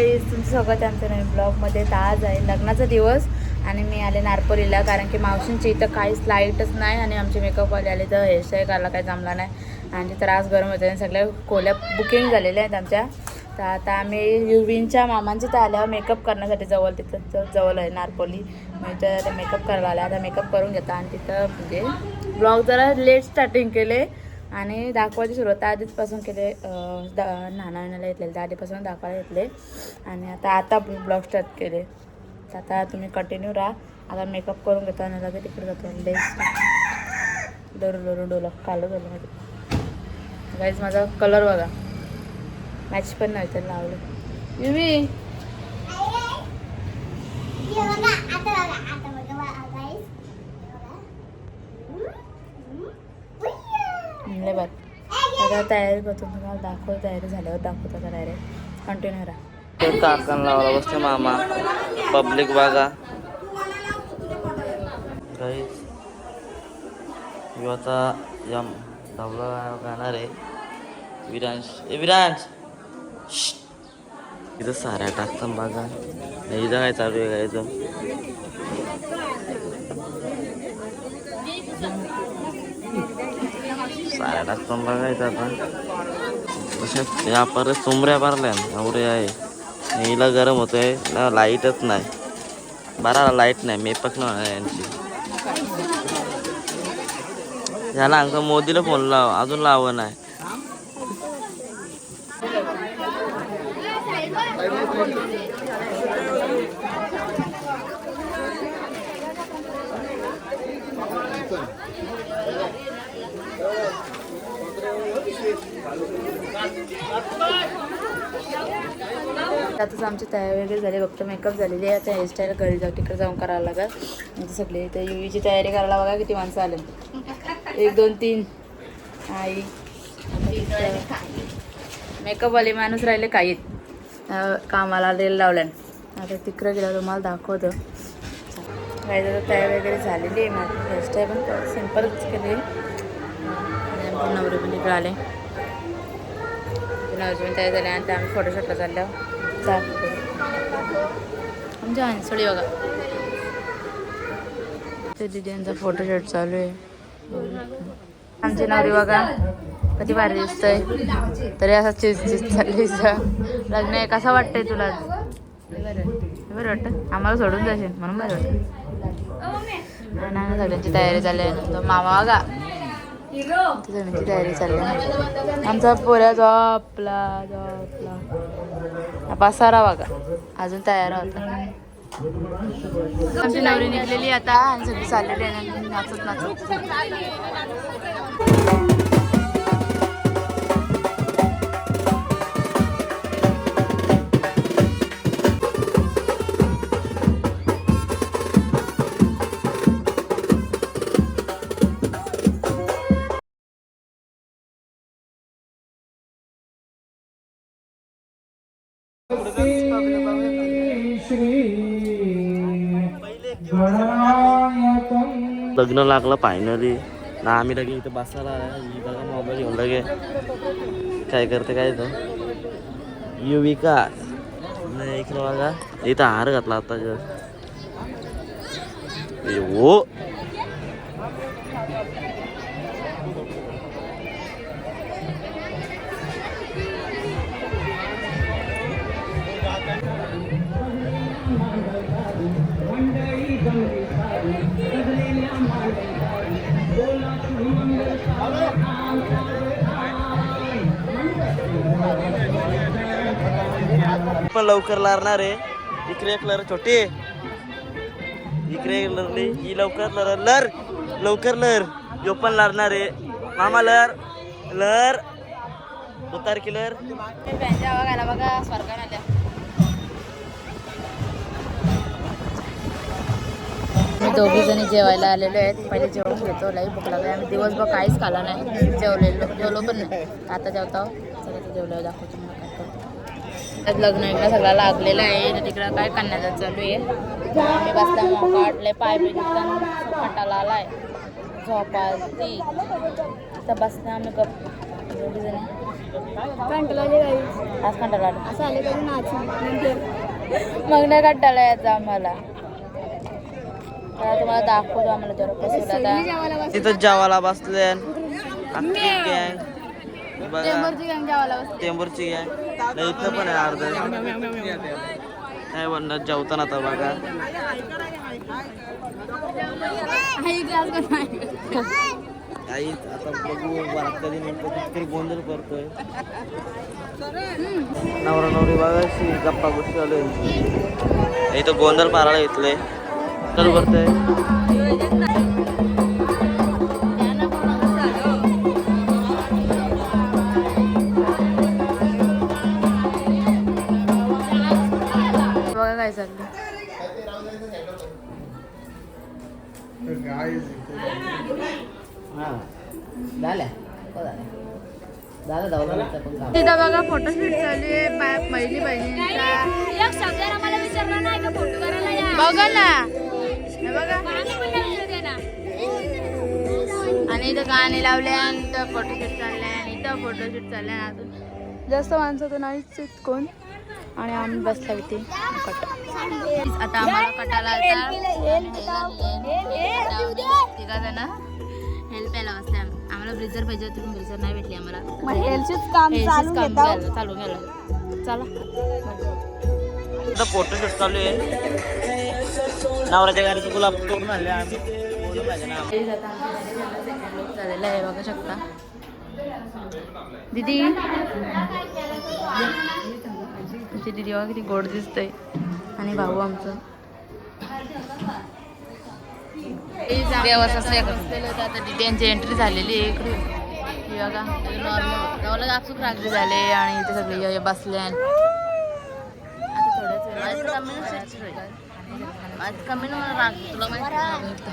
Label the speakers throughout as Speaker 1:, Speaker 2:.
Speaker 1: तुमचं स्वागत आहे आमच्या नवीन ब्लॉगमध्ये. तर आज आहे लग्नाचा दिवस आणि मी आले नारपोलीला, कारण की मावशींची इथं काहीच लाईटच नाही आणि आमचे मेकअपवाले आले तर हेअरस्टाईल करायला काही जमला नाही आणि तर आज गरम होते आणि सगळ्या खोल्या बुकिंग झालेल्या आहेत आमच्या. तर आता आम्ही युवींच्या मामांची तर आल्यावर मेकअप करण्यासाठी तिथं जवळ आहे नारपोली, मी तर मेकअप करायला आले. आता मेकअप करून घेता आणि तिथं म्हणजे ब्लॉग जरा लेट स्टार्टिंग केले आणि दाखवायची सुरुवात आधीचपासून केले. नानाला घेतलेले तर आधीपासून दाखवायला घेतले आणि आता ब्लॉग स्टार्ट केले. तर आता तुम्ही कंटिन्यू राहा. आता मेकअप करून घेतो आणि लगेच तिकडे जातो. लेस डोलं कालं झालं माझं. गाईज माझा कलर बघा, मॅच पण नाही तर लावलं युवी. बघ आता तयारी करतो, तुम्हाला दाखवतो. तयारी झाल्यावर दाखवतो. आता डायरेक्ट कंटिन्यू राहा.
Speaker 2: काकांना लावला बसते मामा. पब्लिक बघा आता या धावला गाणार आहे. विरांश इथं साऱ्या टाकतात बघा. इथं काय चालू आहे काय इथं. साऱ्या टाकतात बघा इथं. आता तसे या परत चुंबऱ्या भरल्या एवढे आहे. हिला गरम होतोय ना, लाईटच नाही. बरा लाईट नाही, मेपक नाही यांची. याला अंका मोदीला फोन लाव, अजून लाव नाही.
Speaker 1: आताच आमची तयारी वगैरे झाली. फक्त मेकअप झालेली आहे. आता हेअरस्टाईल घरी जाऊ, तिकडे जाऊन करायला लागेल. म्हणजे सगळे तर युवीची तयारी करायला बघा किती माणसं आले. 1 2 3 आई मेकअपवाले माणूस राहिले काही कामाला रेल लावल्यानं. आता तिकडे गेलं तुम्हाला दाखवतं. काही जर तयारी वगैरे झालेली आहे. माझी हेअरस्टाईल पण सिम्पलच केली. नवरे पण इकडे आले. नवरी पण तयार झाले आणि ते आम्ही फोटोशूटला चालल्यावर आमच्या हंसळी बघा. ते दिदींचा फोटोशूट चालू आहे. आमची नवरी बघा कधी भारी दिसतंय. तरी असा चीज चालली. लग्न आहे कसं वाटतंय तुला? बरं वाटतं. आम्हाला सोडून जाशील म्हणून बरं वाटतं. ना सगळ्यांची तयारी चालली आहे. मामा बघा सगळ्यांची तयारी चालली आहे. आमचा पोऱ्या झोपला पसारा बघा अजून तयार होता. आमची नवरी निघलेली आता आणि सगळी चाललेली आहे नाचत नाचत.
Speaker 2: लग्न लागलं फायनली ना. आम्ही लगे इथं बसायला ही बघा मोबाईल घेऊन लगे काय करते काय तो युविका नाही. इकडं बघा इथं हार घातला आता हो. पण लवकर लारणार आहे. इकडे एक लर छोटी, इकडे लरली ही लवकर लवकर लर यो पण लारणार आहे. मामा लर 2 तारखेला
Speaker 1: बघा स्वर्गात आल्या. आम्ही 2 जणी जेवायला आलेलो आहेत. पहिले जेवण घेतो. लाईव्ह भूक लागली. आम्ही दिवसभर काहीच खाल्ला नाही. जेवलो पण नाही. आता जेवतो. सगळं जेवल्यावर दाखवतो मला काय करतो. लग्न इकडं सगळं लागलेलं आहे. तर तिकडं काय कन्यादान चालू आहे. आम्ही बसल्या मोकाटले पाय बी कंटाळा आलाय. झोपाती तर बसल्या आम्ही गप 2 जणी आज कंटाळा आला.
Speaker 3: असं आले कधी नाच
Speaker 1: मग नाही कंटाळा यायचा आम्हाला. तर तुम्हाला दाखवतो आम्हाला जरा कसं आता
Speaker 2: तिथं जेवायला बसले अख्खी गँग बघा टेंबूरची गँग इथं पण आहे अर्ध काय म्हणणार जेवताना आता बघा काही आता बघू वरात कधी म्हणतो कितीतरी गोंधळ करतोय नवरा नवरी बघायची गप्पा गोष्टी आलो इथं गोंधळ पारायला घेतले चालू करतोय
Speaker 1: बघा काय चाललं. तिथं बघा फोटोशूट चालू आहे पहिली बहिणींचा. बघा ना हे बघा आणि इथं गाणे लावले आणि इथं फोटोशूट चाललंय आणि इथं फोटोशूट चाललंय. अजून जास्त माणसं तर नाहीच आहेत कोण आणि आम्ही बसला इथे कट. आता आम्हाला कटाला तिघा जण हेल्प यायला बसले. आम्हाला ब्रिजर पाहिजे होती पण ब्रिजर नाही भेटली आम्हाला. चालू गेलं चला.
Speaker 2: फोटोशूट चालू आहे नवऱ्याच्या गाडीचं गुलाब तोडून आणले आम्ही
Speaker 1: झालेलं आहे बघू शकता. दीदी आमची दीदी बघा किती गोड दिसतंय आणि भाऊ आमचं देवाचं आता दीदी यांची एंट्री झालेली आहे इकडे. हे बघा नॉर्मल गावाला आपसूक रात्री झाले आणि इथे सगळे बसले. आता थोड्याच कमी राग तुला माहिती.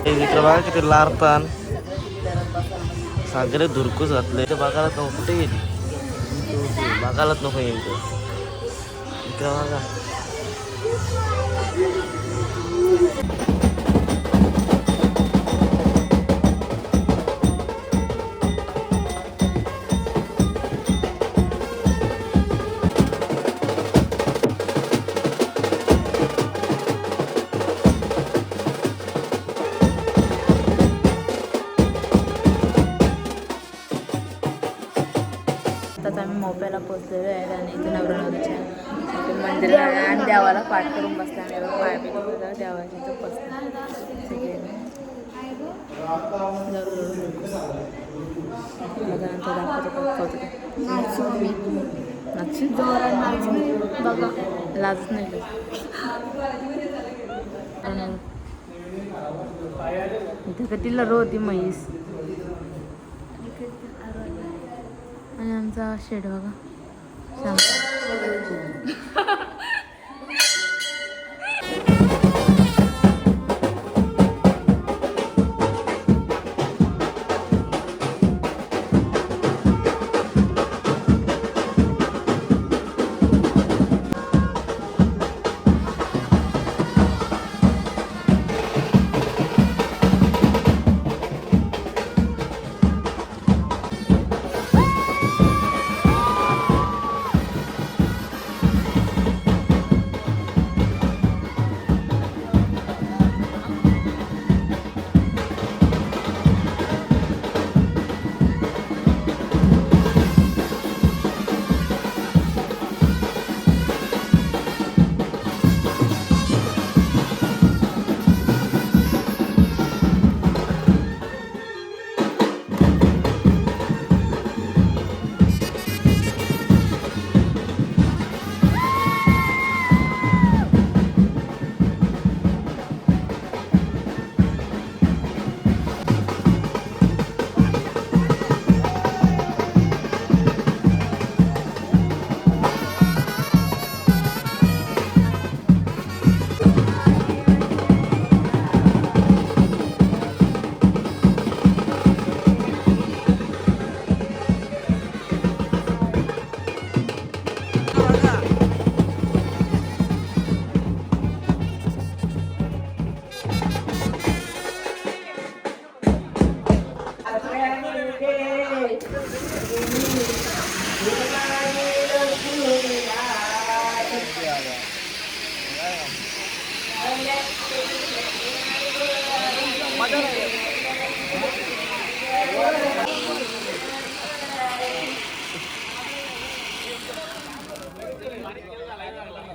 Speaker 2: इकडे बघा किती लारतान सागरे धुरकूच घातले बघायलाच नको कुठे गेली बघायलाच नको येईल इकडे बघा.
Speaker 1: आता आम्ही मोप्याला पोचलेलो आहे आणि इथे नवरा नवरीच्या मंदिर आणि देवाला पाठ करून बसले. आम्ही पाय पिकवलं देवाची तर बसले सगळे. बघा लाजच नाही. इथे कधी लरो होती म्हैस आणि आमचा शेड बघा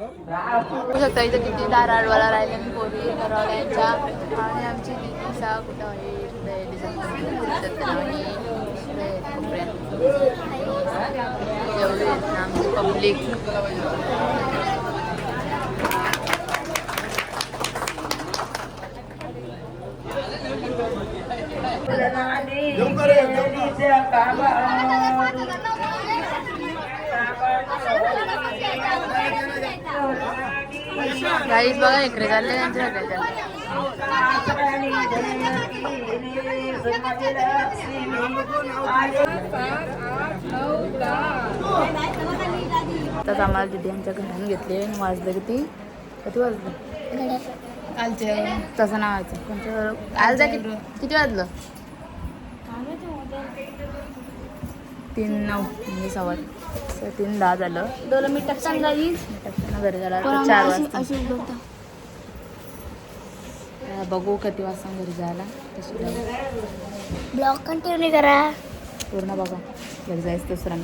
Speaker 1: बघू शकता इथं किती दार अडवायला राहिले आणि पोरी घरवाल्यांच्या आणि आमची दिसा कुठं आहे इकडे दिसत नाही इकडे कोपऱ्यात एवढे आहेत ना आमची पब्लिक. गाईस बघा इकडे चालले त्यांच्या आताच आम्हाला दिदी यांच्या घरात घेतले. वाजलं किती वाजलं कालचे तसं नावायचं कोणत्या काल जा किती वाजलं 3:09 म्हणजे 3:10 झालं.
Speaker 3: 2 मिनिटात सांगा
Speaker 1: घरी झाला 4 वाजता. बघू किती वाजता घरी जायला तशी
Speaker 3: ब्लॉग कंटिन्यू करा
Speaker 1: पूर्ण बघा घरी जायचं दुसरा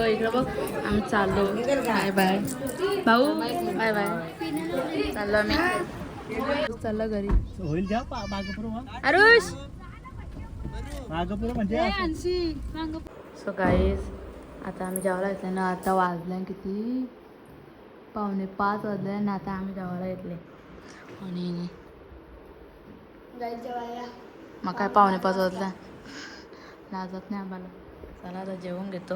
Speaker 1: इकडं बघ आम्ही चाललो. बाय बाय भाऊ बाय बाय चाललो आम्ही चाललो घरी.
Speaker 4: होईल द्या
Speaker 1: आरुष
Speaker 4: मागपुरं म्हणजे
Speaker 1: सो गाईज आता आम्ही जेवायला येतले ना. आता वाजले किती 4:45 वाजले ना. आता आम्ही जेवायला येतले आणि मग काय 4:45 वाजला लाजत नाही आम्हाला. चला आता जेवून घेतो.